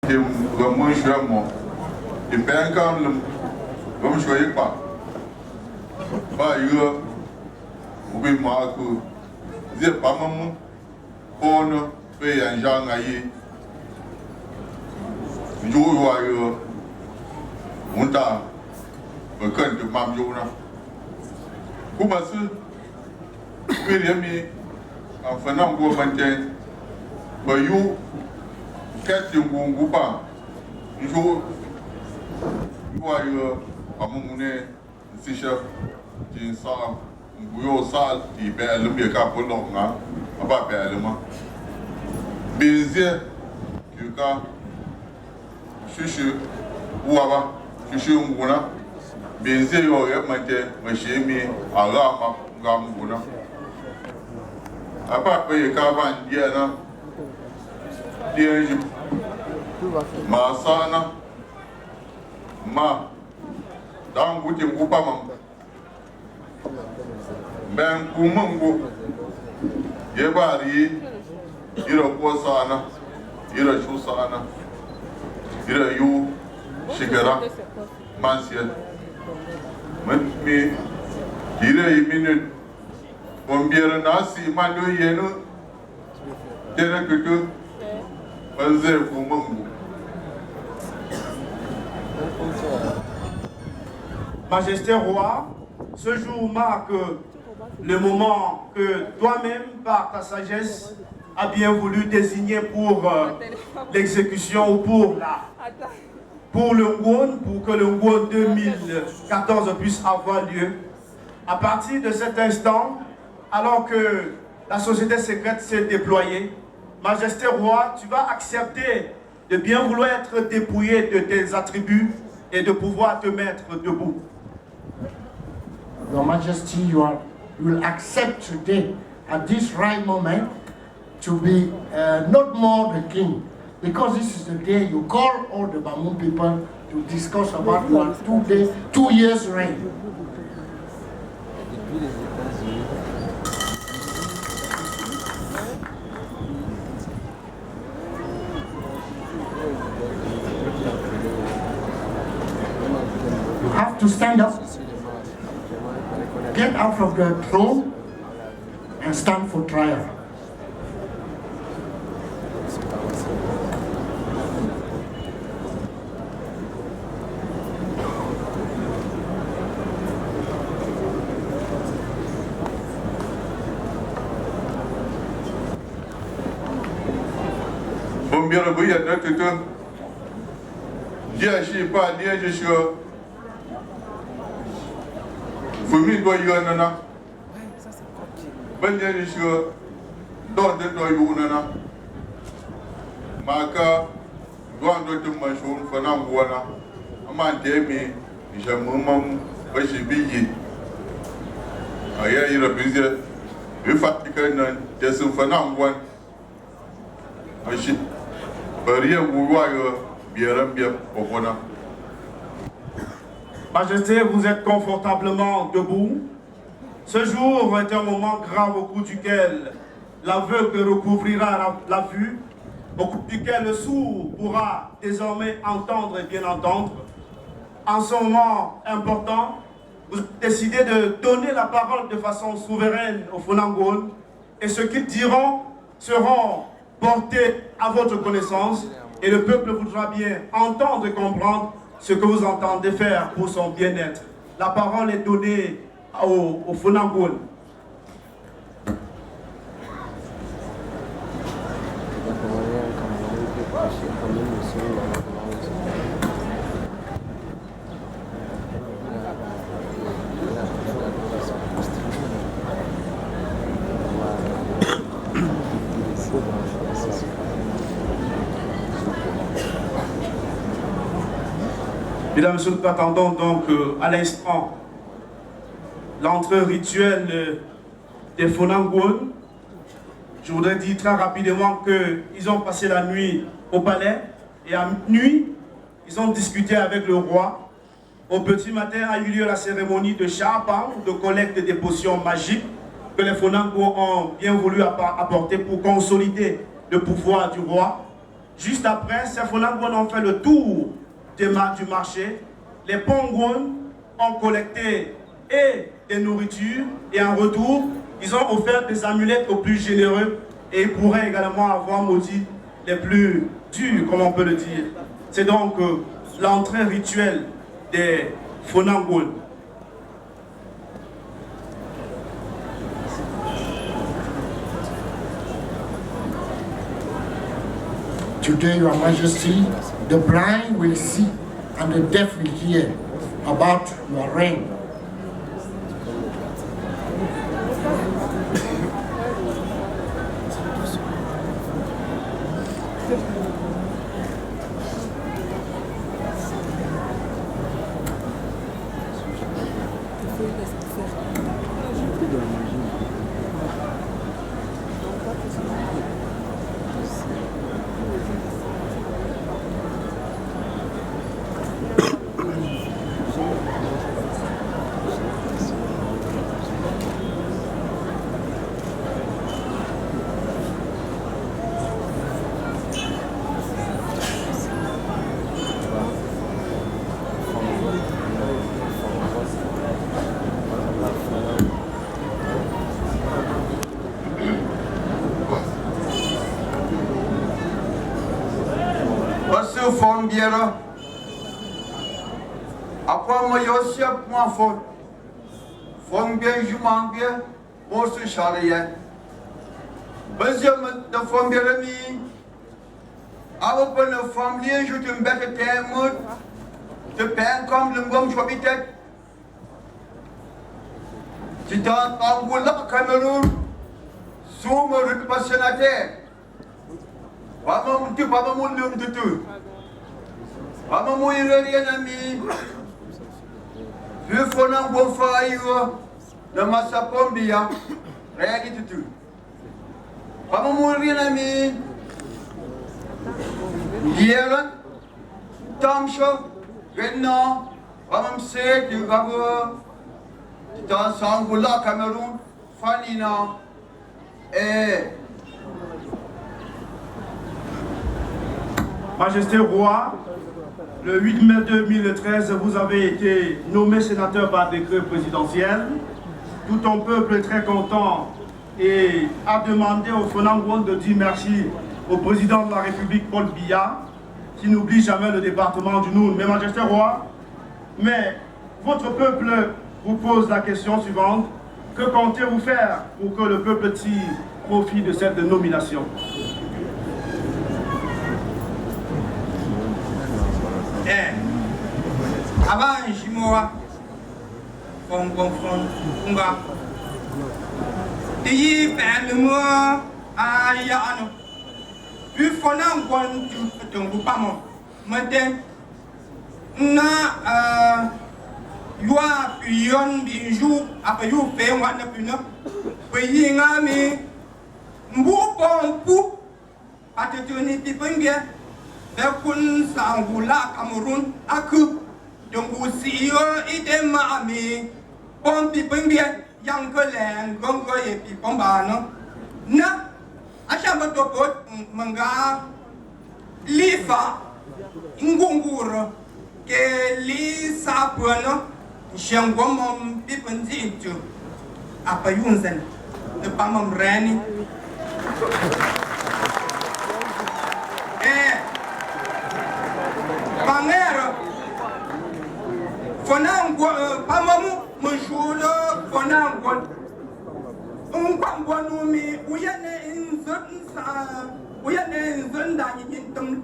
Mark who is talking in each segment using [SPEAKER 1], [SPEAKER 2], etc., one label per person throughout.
[SPEAKER 1] Et moi, je suis à moi. Et bien, quand je suis pas, il y a oui, moi, que j'ai pas maman, on fait un genre aïe. Je vois, on t'a un can de Mamjona. Comment ça, William, en faisant un beau matin, mais you, qu'est-ce que vous pas? Je vois, à mon monnaie, si chef, qui sort. Yo sal ti bel mi ka ko lo nga aba bel ma bezie ki ka shishu uwa shishu nguna bezie yo ye mate ma shemi ala ma ngam nguna aba pe ka ban dia na dia ji ma sana ma dan guti upa ma ben kumango ye bari ira ko sana ira shu sana ira yu shigara mansia me ira minute bombiera nasi mando yeno tera kutu banze kumango.
[SPEAKER 2] Majesté roi, ce jour marque le moment que toi-même, par ta sagesse, as bien voulu désigner pour l'exécution ou pour le Ngwon, pour que le Ngwon 2014 puisse avoir lieu. À partir de cet instant, alors que la société secrète s'est déployée, Majesté roi, tu vas accepter de bien vouloir être dépouillé de tes attributs et de pouvoir te mettre debout.
[SPEAKER 3] Your Majesty, you will accept today, at this right moment, to be not more the king, because this is the day you call all the Bamum people to discuss about your 2 years reign. You have to stand up. Get out of the throne and stand for trial.
[SPEAKER 1] Bombiera buya na tutu. Dia shi pa dia je sho. Fumi do yonana. Banya je sho. Don de do yonana. Maka don do tum ma shon fana ngwana. Ama temi jamumam bashi biyi. Aya ira bize. Bifatika nan jesu fana ngwan. Ashi
[SPEAKER 2] Majesté, vous êtes confortablement debout. Ce jour est un moment grave au cours duquel l'aveugle recouvrira la vue, au cours duquel le sourd pourra désormais entendre et bien entendre. En ce moment important, vous décidez de donner la parole de façon souveraine aux Fonangol, et ce qu'ils diront seront portés à votre connaissance, et le peuple voudra bien entendre et comprendre ce que vous entendez faire pour son bien-être. La parole est donnée au Fonangol. Mesdames et messieurs, nous attendons donc à l'instant l'entrée rituelle des Fonangol. Je voudrais dire très rapidement qu'ils ont passé la nuit au palais et à minuit, ils ont discuté avec le roi. Au petit matin a eu lieu la cérémonie de Chapang, de collecte des potions magiques que les Fonangol ont bien voulu apporter pour consolider le pouvoir du roi. Juste après, ces Fonangwon ont fait le tour du marché. Les Pongwon ont collecté et des nourritures et en retour, ils ont offert des amulettes aux plus généreux et ils pourraient également avoir maudit les plus durs, comme on peut le dire. C'est donc l'entrée rituelle des Fonangwon.
[SPEAKER 3] Today, Your Majesty, the blind will see and the deaf will hear about your reign.
[SPEAKER 4] Fon biera apa ma yosep ma fon bien juman bien borsu şariye bezem de fon biera mi ava până familie jutum bete temut te pen kom lungom chobitek Titan Angola Cameroon suma rut pasenate Vamos tu vamos mulum tu Vamos muirir nami. Vu fonan bon faio na masa pombia. Ready tu. Vamos muirir nami. Yeran tamsho renna vamos se tu gabo. Dans Angola Cameroun fanina
[SPEAKER 2] Majesté Roi, le 8 mai 2013, vous avez été nommé sénateur par décret présidentiel. Tout ton peuple est très content et a demandé au Fonangwon de dire merci au président de la République, Paul Biya, qui n'oublie jamais le département du Noun. Mais Majesté Roi, mais votre peuple vous pose la question suivante. Que comptez-vous faire pour que le peuple tire profit de cette nomination?
[SPEAKER 5] Avant Jimoa, on confond, on va. Ti ben le moi à Yano. Puis Fonan Gon tu ton pas mon. Maintenant, na Yoa pion binjou après you fait on va ne plus non. Puis ngami mbu pon pou. Patetouni ti pengen. Bekun Angola Cameroun aku donc aussi ite mami pompi pengbien yang kelen gongo e pi pombano na acha batopot manga lifa ngunguro ke li sapono shangomom pi penzitu apa yunzen de pamam reni Pangero Fonangwo pamamu mshulo Fonangwo Ngwangwo mi uyane inzunda yintum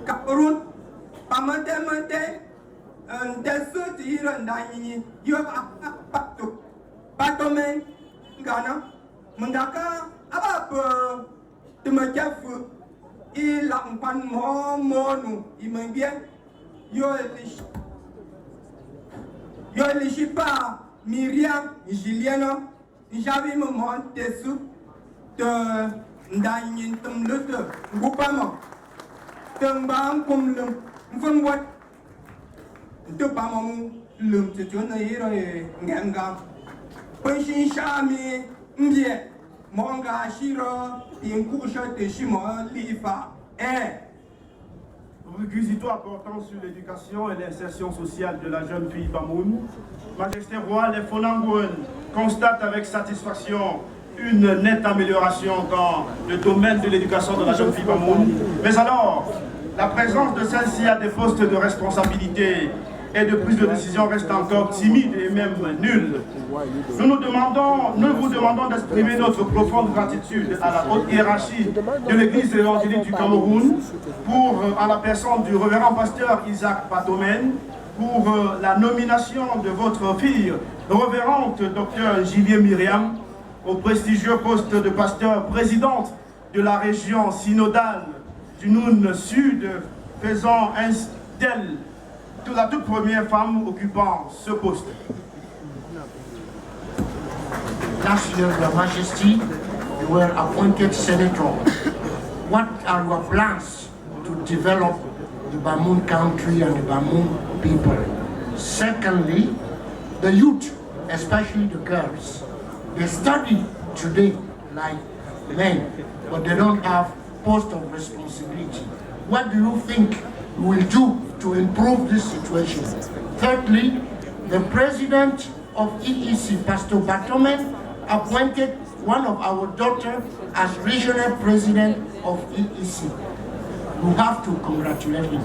[SPEAKER 5] Cameroun pamate ndesu tira ndani yo patu patomen Ghana mundaka abapo tumajafu ilang pan monu imengbian yo lishipa Miriam Juliano j'avais me monter sous de ndanyin tum lutte gupamo tembang kum lum mfon wat de pamam lum tuna hiro nganga penshin shami mbie monga shiro inkusha te shimo lifa
[SPEAKER 2] réquisitoire portant sur l'éducation et l'insertion sociale de la jeune fille Bamoun, Majesté royale, les Fonangouen constatent avec satisfaction une nette amélioration dans le domaine de l'éducation de la jeune fille Bamoun. Mais alors, la présence de celle-ci à des postes de responsabilité et de prise de décision reste encore timide et même nulle. Nous vous demandons d'exprimer notre profonde gratitude à la haute hiérarchie de l'Église évangélique du Cameroun à la personne du révérend pasteur Isaac Patomène, pour la nomination de votre fille, révérende Dr Gillier Myriam, au prestigieux poste de pasteur présidente de la région synodale du Noun Sud, faisant d'elle la toute première femme occupant ce poste.
[SPEAKER 3] Last year, Your Majesty, you were appointed senator. What are your plans to develop the Bamoun country and the Bamoun people? Secondly, the youth, especially the girls, they study today like men, but they don't have post of responsibility. What do you think you will do to improve this situation? Thirdly, the president of EEC, Pastor Batomen, appointed one of our daughters as regional president of EEC. You have to congratulate him.